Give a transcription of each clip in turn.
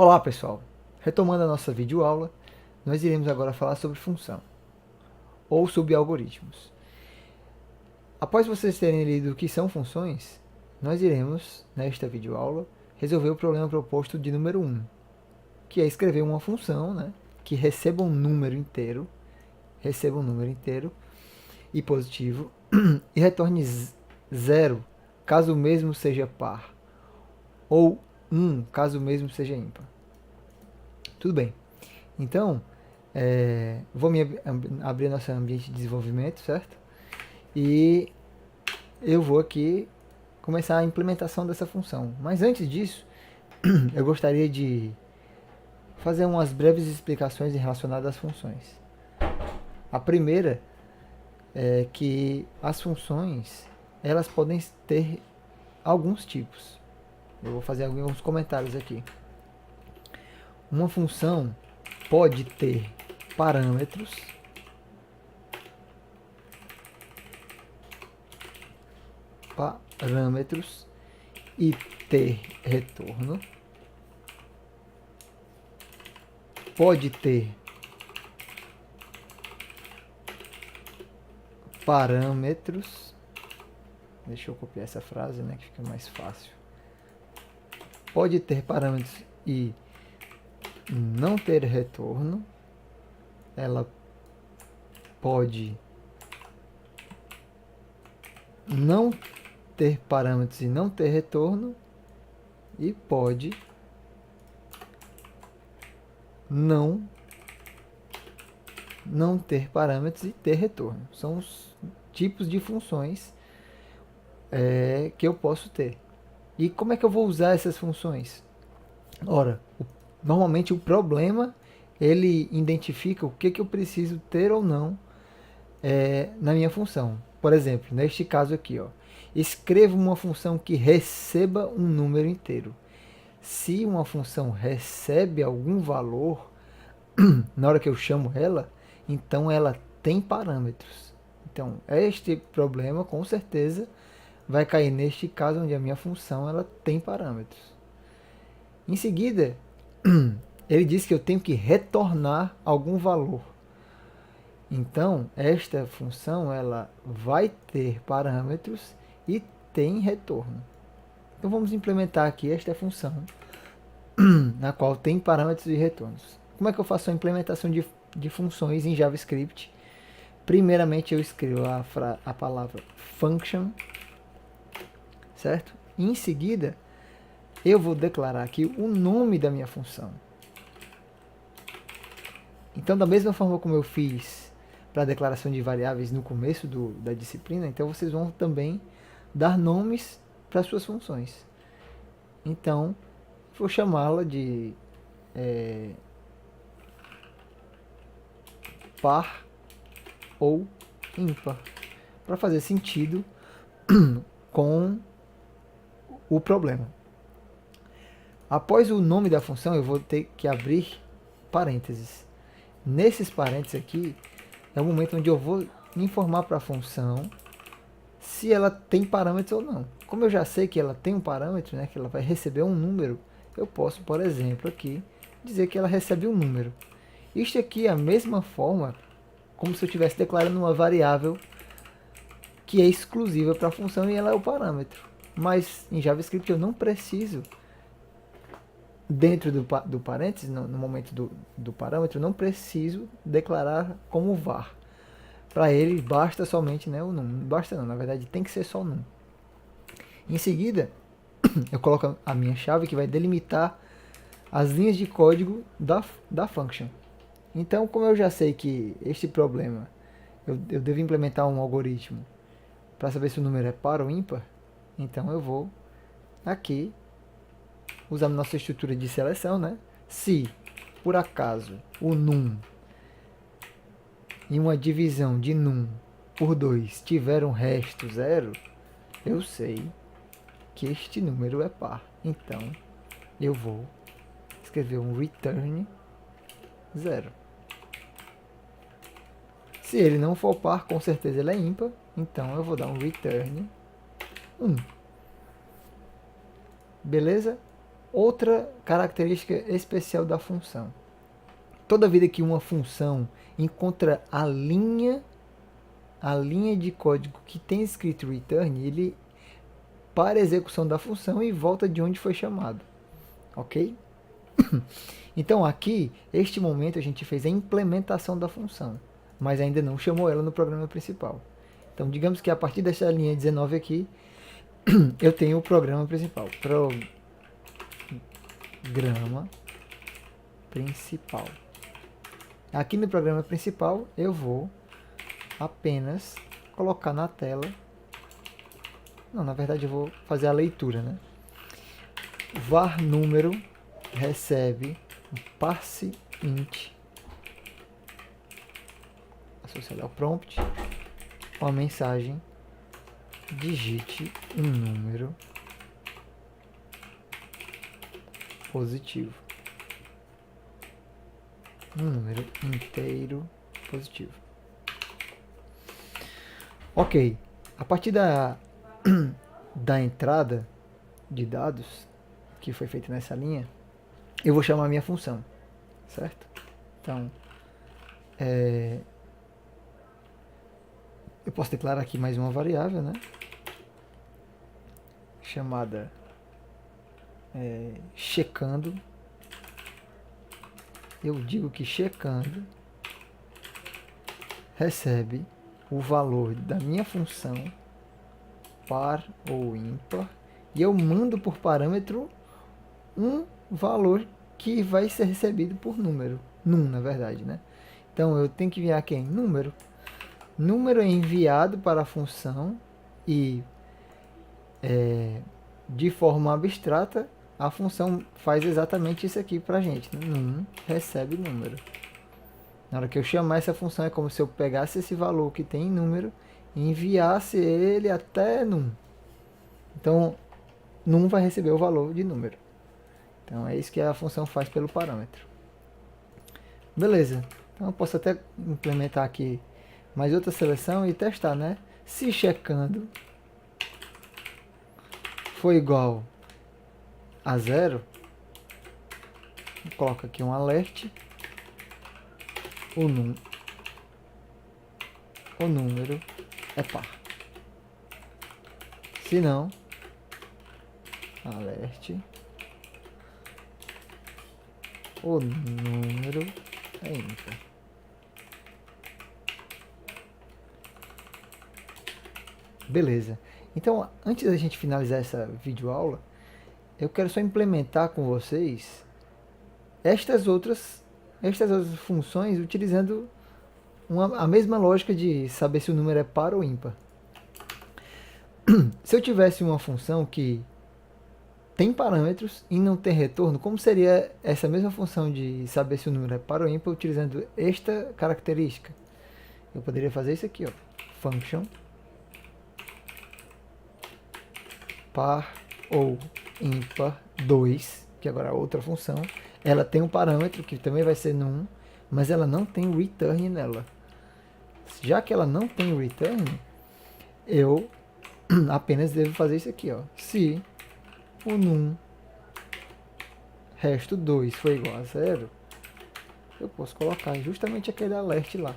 Olá pessoal, retomando a nossa videoaula, nós iremos agora falar sobre função, ou sobre algoritmos. Após vocês terem lido o que são funções, nós iremos, nesta videoaula, resolver o problema proposto de número 1, que é escrever uma função, que receba um número inteiro, e positivo, e retorne 0 caso o mesmo seja par, ou 1 caso o mesmo seja ímpar. Tudo bem. Então, vou abrir nosso ambiente de desenvolvimento, certo? E eu vou aqui começar a implementação dessa função. Mas antes disso, eu gostaria de fazer umas breves explicações relacionadas às funções. A primeira é que as funções, elas podem ter alguns tipos. Eu vou fazer alguns comentários aqui. Uma função pode ter parâmetros e ter retorno. Pode ter parâmetros. Deixa eu copiar essa frase, que fica mais fácil. Pode ter parâmetros e não ter retorno. Ela pode não ter parâmetros e não ter retorno. E pode não ter parâmetros e ter retorno. São os tipos de funções que eu posso ter. E como é que eu vou usar essas funções? Ora, normalmente o problema, ele identifica o que eu preciso ter ou não na minha função. Por exemplo, neste caso aqui, escreva uma função que receba um número inteiro. Se uma função recebe algum valor, na hora que eu chamo ela, então ela tem parâmetros. Então, este problema, com certeza, vai cair neste caso onde a minha função ela tem parâmetros. Em seguida, ele diz que eu tenho que retornar algum valor. Então, esta função ela vai ter parâmetros e tem retorno. Então, vamos implementar aqui esta função, na qual tem parâmetros e retornos. Como é que eu faço a implementação de funções em JavaScript? Primeiramente, eu escrevo a palavra function, certo? E em seguida, eu vou declarar aqui o nome da minha função. Então, da mesma forma como eu fiz para a declaração de variáveis no começo da disciplina, então vocês vão também dar nomes para suas funções. Então, vou chamá-la de par ou ímpar, para fazer sentido com o problema. Após o nome da função, eu vou ter que abrir parênteses. Nesses parênteses aqui, é o momento onde eu vou informar para a função se ela tem parâmetros ou não. Como eu já sei que ela tem um parâmetro, que ela vai receber um número, eu posso, por exemplo, aqui, dizer que ela recebe um número. Isto aqui é a mesma forma como se eu estivesse declarando uma variável que é exclusiva para a função e ela é o parâmetro. Mas em JavaScript eu não preciso, dentro do parênteses, no momento do parâmetro, não preciso declarar como var. Para ele basta somente o num. Não basta não, na verdade tem que ser só num. Em seguida, eu coloco a minha chave que vai delimitar as linhas de código da function. Então, como eu já sei que este problema, eu devo implementar um algoritmo para saber se o número é par ou ímpar, então eu vou aqui usar a nossa estrutura de seleção, Se, por acaso, o num em uma divisão de num por 2 tiver um resto 0, eu sei que este número é par. Então, eu vou escrever um return 0. Se ele não for par, com certeza ele é ímpar, então eu vou dar um return 1. Beleza? Outra característica especial da função. Toda vida que uma função encontra a linha de código que tem escrito return, ele para a execução da função e volta de onde foi chamado. Ok? Então aqui, este momento a gente fez a implementação da função, mas ainda não chamou ela no programa principal. Então digamos que a partir dessa linha 19 aqui, eu tenho o programa principal. Programa principal. Aqui no programa principal eu vou apenas colocar na tela. Não, na verdade eu vou fazer a leitura, né? Var número recebe um parse int associado ao prompt com a mensagem digite um número positivo. Um número inteiro positivo. Ok. A partir da entrada de dados que foi feita nessa linha, eu vou chamar a minha função, certo? Então, eu posso declarar aqui mais uma variável, né? Chamada checando. Eu digo que checando recebe o valor da minha função par ou ímpar e eu mando por parâmetro um valor que vai ser recebido por número, num na verdade, né? Então eu tenho que enviar quem? Número. Número é enviado para a função e de forma abstrata a função faz exatamente isso aqui pra gente, né? Num recebe número. Na hora que eu chamar essa função é como se eu pegasse esse valor que tem em número e enviasse ele até num. Então, num vai receber o valor de número. Então é isso que a função faz pelo parâmetro. Beleza. Então eu posso até implementar aqui mais outra seleção e testar, né? Se checando for igual a 0, coloca aqui um alert. O número é par. Se não, alerte. O número é ímpar. Beleza. Então, antes da gente finalizar essa videoaula, eu quero só implementar com vocês estas outras funções utilizando a mesma lógica de saber se o número é par ou ímpar. Se eu tivesse uma função que tem parâmetros e não tem retorno, como seria essa mesma função de saber se o número é par ou ímpar utilizando esta característica? Eu poderia fazer isso aqui, ó, function par ou ímpar 2, que agora é outra função. Ela tem um parâmetro que também vai ser num, mas ela não tem return nela. Já que ela não tem return, eu apenas devo fazer isso aqui, ó. Se o num resto 2 for igual a 0, eu posso colocar justamente aquele alert lá.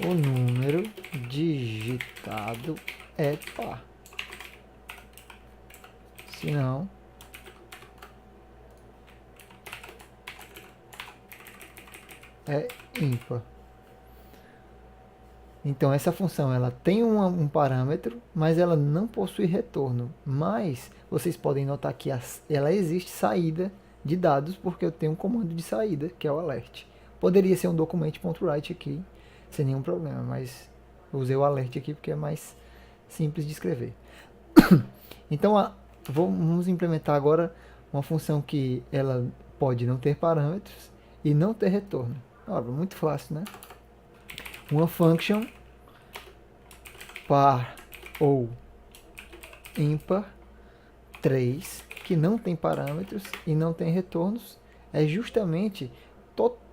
O número digitado é par. Se não, é ímpar. Então essa função ela tem um parâmetro, mas ela não possui retorno. Mas vocês podem notar que ela existe saída de dados, porque eu tenho um comando de saída, que é o alert. Poderia ser um document.write aqui, sem nenhum problema, mas eu usei o alert aqui porque é mais simples de escrever. Então vamos implementar agora uma função que ela pode não ter parâmetros e não ter retorno. Olha, muito fácil, né? Uma function par ou ímpar 3, que não tem parâmetros e não tem retornos, é justamente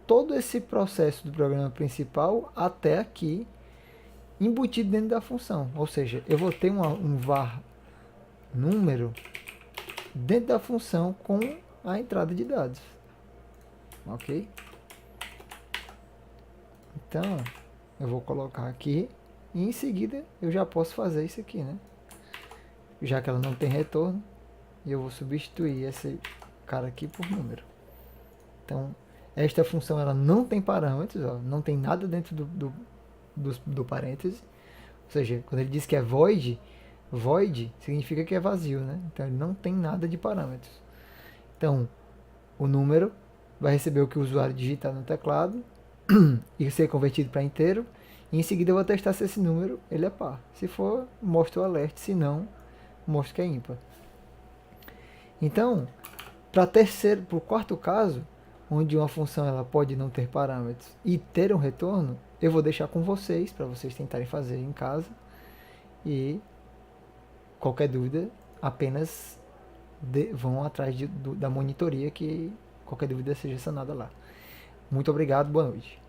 todo esse processo do programa principal até aqui embutido dentro da função. Ou seja, eu vou ter um var número dentro da função com a entrada de dados. Ok? Então, eu vou colocar aqui e em seguida eu já posso fazer isso aqui, né? Já que ela não tem retorno, eu vou substituir esse cara aqui por número. Então, esta função ela não tem parâmetros, ó, não tem nada dentro do parêntese. Ou seja, quando ele diz que é void, void significa que é vazio, né? Então ele não tem nada de parâmetros. Então, o número vai receber o que o usuário digitar no teclado e ser convertido para inteiro. E em seguida eu vou testar se esse número ele é par. Se for, mostro o alert, se não, mostro que é ímpar. Então, para o quarto caso, onde uma função ela pode não ter parâmetros e ter um retorno, eu vou deixar com vocês, para vocês tentarem fazer em casa. E qualquer dúvida, apenas vão atrás da monitoria, que qualquer dúvida seja sanada lá. Muito obrigado, boa noite.